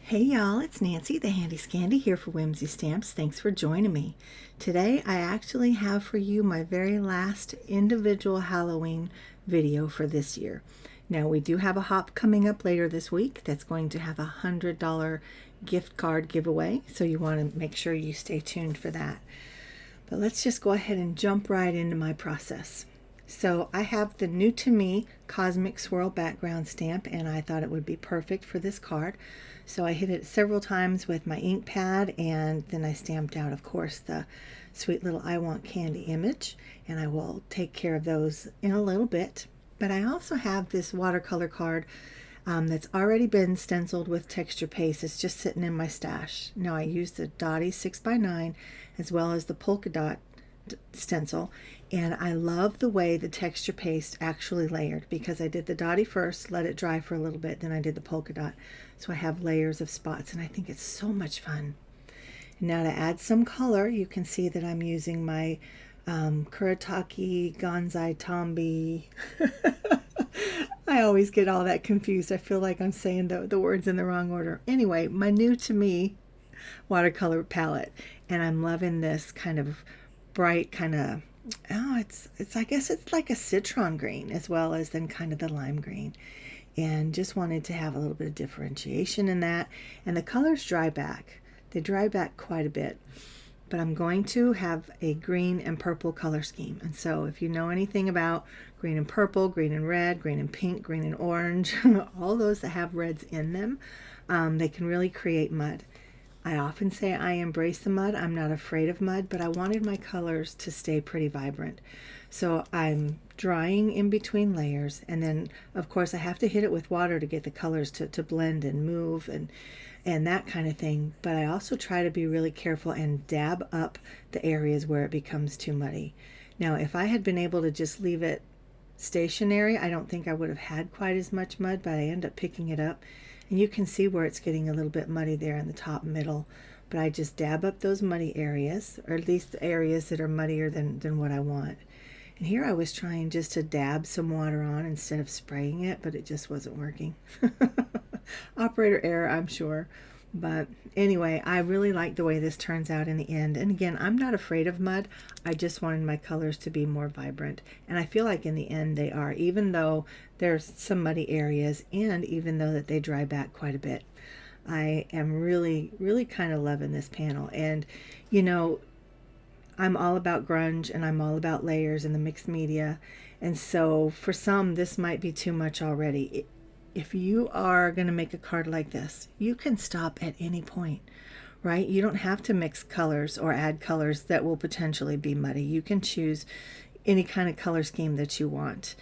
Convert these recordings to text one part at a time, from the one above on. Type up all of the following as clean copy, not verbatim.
Hey y'all, it's Nancy, the Handy Scandy here for Whimsy Stamps. Thanks for joining me. Today I actually have for you my very last individual Halloween video for this year. Now we do have a hop coming up later this week that's going to have a $100 gift card giveaway, so you want to make sure you stay tuned for that. But let's just go ahead and jump right into my process. So I have the new to me Cosmic Swirl background stamp, and I thought it would be perfect for this card. So I hit it several times with my ink pad, and then I stamped out, of course, the sweet little I Want Candy image, and I will take care of those in a little bit. But I also have this watercolor card that's already been stenciled with texture paste. It's just sitting in my stash. Now I used the Dotty 6x9 as well as the Polka Dot Stencil, and I love the way the texture paste actually layered, because I did the Dotty first, let it dry for a little bit, then I did the Polka Dot, so I have layers of spots, and I think it's so much fun. And now to add some color, you can see that I'm using my Kuretake Gonzai Tombi. I always get all that confused. I feel like I'm saying the words in the wrong order. Anyway, my new to me watercolor palette, and I'm loving this kind of bright kind of, it's I guess it's like a citron green as well as then kind of the lime green, and just wanted to have a little bit of differentiation in that. And the colors dry back. They dry back quite a bit, but I'm going to have a green and purple color scheme. And so if you know anything about green and purple, green and red, green and pink, green and orange, all those that have reds in them, they can really create mud. I often say I embrace the mud. I'm not afraid of mud, but I wanted my colors to stay pretty vibrant. So I'm drying in between layers, and then of course I have to hit it with water to get the colors to blend and move and that kind of thing. But I also try to be really careful and dab up the areas where it becomes too muddy. Now if I had been able to just leave it stationary, I don't think I would have had quite as much mud, but I end up picking it up. And you can see where it's getting a little bit muddy there in the top middle. But I just dab up those muddy areas, or at least the areas that are muddier than what I want. And here I was trying just to dab some water on instead of spraying it, but it just wasn't working. Operator error, I'm sure. But anyway, I really like the way this turns out in the end. And again, I'm not afraid of mud. I just wanted my colors to be more vibrant. And I feel like in the end they are, even though there's some muddy areas and even though that they dry back quite a bit. I am really, really kind of loving this panel. And, you know, I'm all about grunge and I'm all about layers and the mixed media. And so for some, this might be too much already. If you are going to make a card like this, you can stop at any point, right? You don't have to mix colors or add colors that will potentially be muddy. You can choose any kind of color scheme that you want.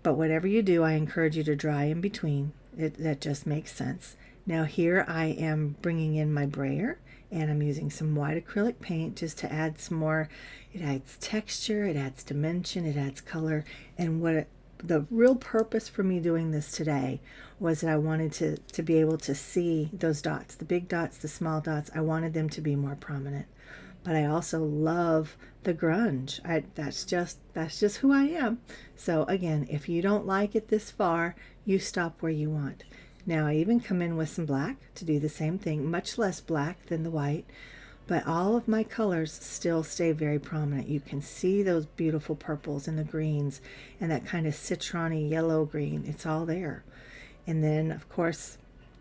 But whatever you do, I encourage you to dry in between. That just makes sense. Now here I am bringing in my brayer, and I'm using some white acrylic paint just to add some more. It adds texture, it adds dimension, it adds color. And the real purpose for me doing this today was that I wanted to be able to see those dots, the big dots, the small dots. I wanted them to be more prominent. But I also love the grunge. That's just who I am. So again, if you don't like it this far, you stop where you want. Now I even come in with some black to do the same thing, much less black than the white, but all of my colors still stay very prominent. You can see those beautiful purples and the greens and that kind of citron-y yellow green. It's all there. And then of course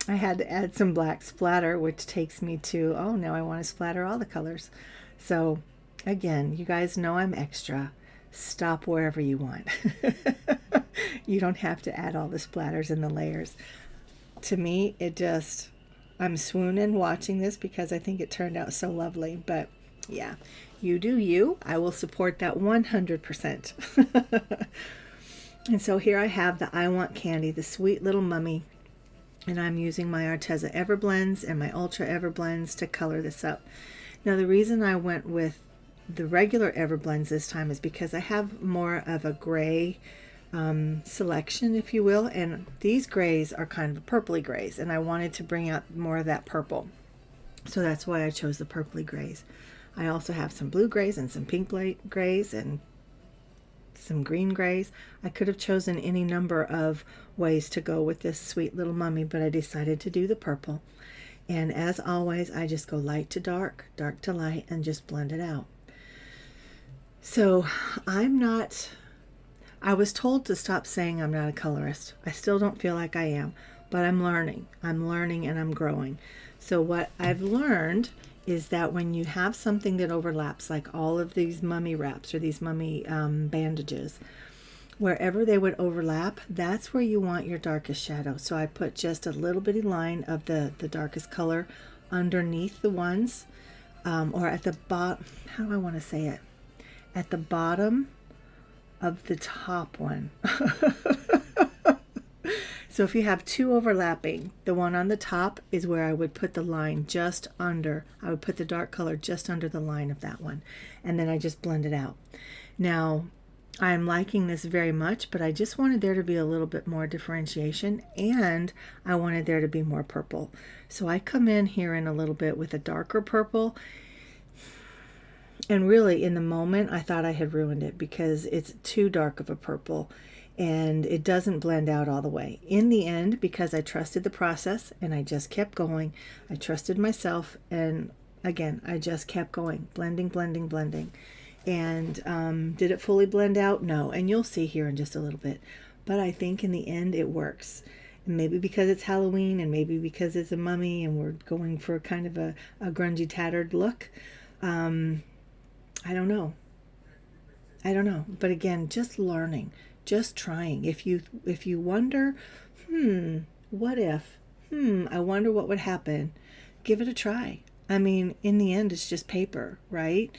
I had to add some black splatter, which takes me to, oh, now I want to splatter all the colors. So again, you guys know I'm extra. Stop wherever you want. You don't have to add all the splatters and the layers. To me, I'm swooning watching this because I think it turned out so lovely. But yeah, you do you. I will support that 100%. And so here I have the I Want Candy, the sweet little mummy. And I'm using my Arteza Everblends and my Ultra Everblends to color this up. Now the reason I went with the regular Everblends this time is because I have more of a gray selection, if you will, and these grays are kind of purpley grays, and I wanted to bring out more of that purple, so that's why I chose the purpley grays. I also have some blue grays and some pink grays and some green grays. I could have chosen any number of ways to go with this sweet little mummy, but I decided to do the purple. And as always, I just go light to dark, dark to light, and just blend it out. So I was told to stop saying I'm not a colorist. I still don't feel like I am, but I'm learning. I'm learning and I'm growing. So what I've learned is that when you have something that overlaps, like all of these mummy wraps or these mummy bandages, wherever they would overlap, that's where you want your darkest shadow. So I put just a little bitty line of the darkest color underneath the ones, or at the bottom, how do I want to say it? At the bottom of the top one. So if you have two overlapping, the one on the top is where I would put the line just under. I would put the dark color just under the line of that one, and then I just blend it out. Now, I'm liking this very much, but I just wanted there to be a little bit more differentiation, and I wanted there to be more purple. So I come in here in a little bit with a darker purple, and really in the moment I thought I had ruined it because it's too dark of a purple and it doesn't blend out all the way. In the end, because I trusted the process and I just kept going, I trusted myself, and again, I just kept going, blending, blending, blending. And did it fully blend out? No, and you'll see here in just a little bit. But I think in the end it works. And maybe because it's Halloween, and maybe because it's a mummy and we're going for kind of a grungy, tattered look. I don't know. But again, just learning, just trying. If you wonder, what if? I wonder what would happen. Give it a try. I mean, in the end, it's just paper, right?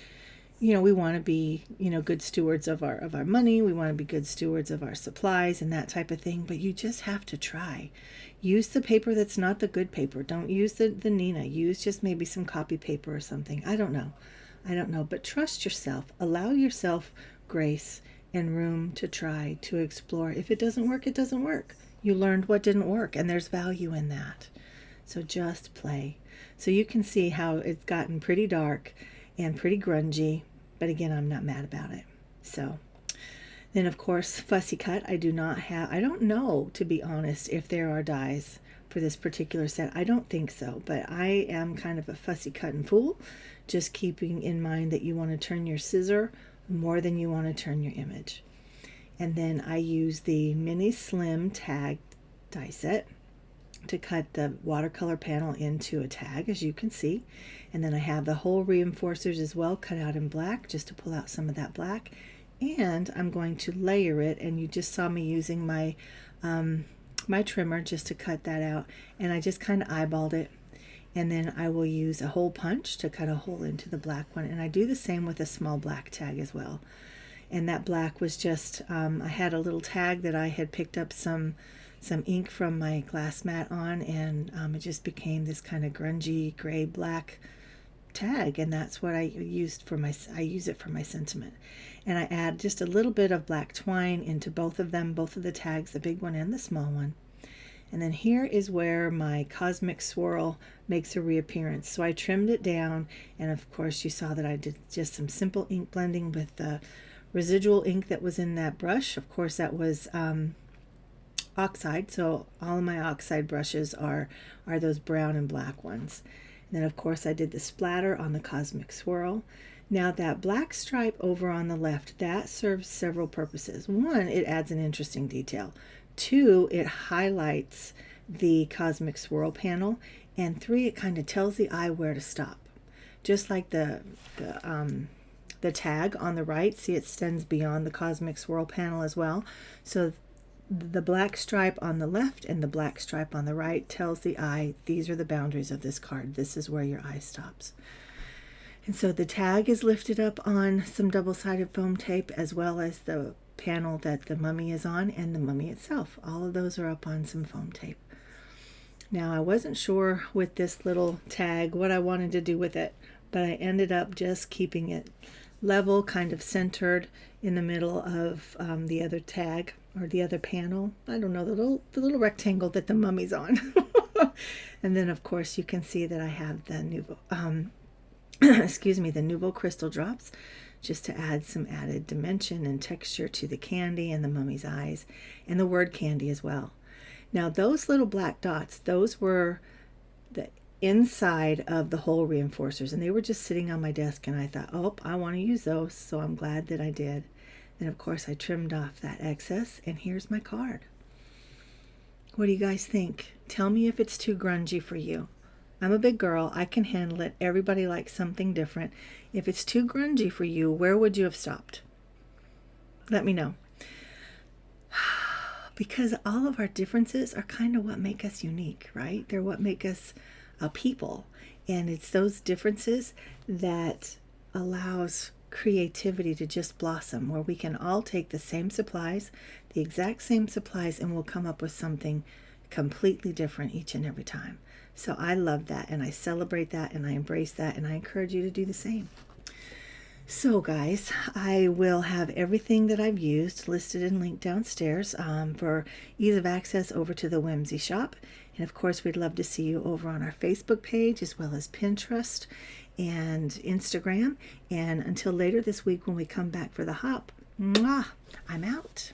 You know, we want to be, good stewards of our money. We want to be good stewards of our supplies and that type of thing. But you just have to try. Use the paper that's not the good paper. Don't use the Nina. Use just maybe some copy paper or something. I don't know. But trust yourself. Allow yourself grace and room to try, to explore. If it doesn't work, it doesn't work. You learned what didn't work, and there's value in that. So just play. So you can see how it's gotten pretty dark and pretty grungy, but again, I'm not mad about it. So then, of course, fussy cut. I don't know, to be honest, if there are dies for this particular set. I don't think so, but I am kind of a fussy cutting fool, just keeping in mind that you want to turn your scissor more than you want to turn your image. And then I use the mini slim tag die set to cut the watercolor panel into a tag, as you can see. And then I have the whole reinforcers as well cut out in black, just to pull out some of that black. And I'm going to layer it, and you just saw me using my my trimmer just to cut that out, and I just kind of eyeballed it. And then I will use a hole punch to cut a hole into the black one, and I do the same with a small black tag as well. And that black was just I had a little tag that I had picked up some ink from my glass mat on, and it just became this kind of grungy gray black tag, and that's what I used for I use it for my sentiment. And I add just a little bit of black twine into both of them, both of the tags, the big one and the small one. And then here is where my Cosmic Swirl makes a reappearance. So I trimmed it down, and of course you saw that I did just some simple ink blending with the residual ink that was in that brush. Of course that was oxide, so all of my oxide brushes are those brown and black ones. And then of course I did the splatter on the Cosmic Swirl. Now that black stripe over on the left, that serves several purposes. One, it adds an interesting detail. Two, it highlights the Cosmic Swirl panel. And three, it kind of tells the eye where to stop. Just like the tag on the right, see, it extends beyond the Cosmic Swirl panel as well. So the black stripe on the left and the black stripe on the right tells the eye, these are the boundaries of this card. This is where your eye stops. And so the tag is lifted up on some double-sided foam tape, as well as the panel that the mummy is on and the mummy itself. All of those are up on some foam tape. Now, I wasn't sure with this little tag what I wanted to do with it, but I ended up just keeping it level, kind of centered in the middle of the other tag, or the other panel. I don't know, the little rectangle that the mummy's on. And then of course you can see that I have the Nouveau, the Nouveau crystal drops just to add some added dimension and texture to the candy and the mummy's eyes and the word candy as well. Now those little black dots, those were the inside of the hole reinforcers, and they were just sitting on my desk, and I thought, oh, I want to use those, so I'm glad that I did. And of course I trimmed off that excess, and here's my card. What do you guys think? Tell me if it's too grungy for you. I'm a big girl, I can handle it. Everybody likes something different. If it's too grungy for you, where would you have stopped? Let me know. Because all of our differences are kind of what make us unique, right? They're what make us a people. And it's those differences that allows creativity to just blossom, where we can all take the same supplies, the exact same supplies, and we'll come up with something completely different each and every time. So I love that, and I celebrate that, and I embrace that, and I encourage you to do the same. So guys, I will have everything that I've used listed and linked downstairs for ease of access over to the Whimsy shop. And of course, we'd love to see you over on our Facebook page, as well as Pinterest and Instagram. And until later this week when we come back for the hop, mwah, I'm out.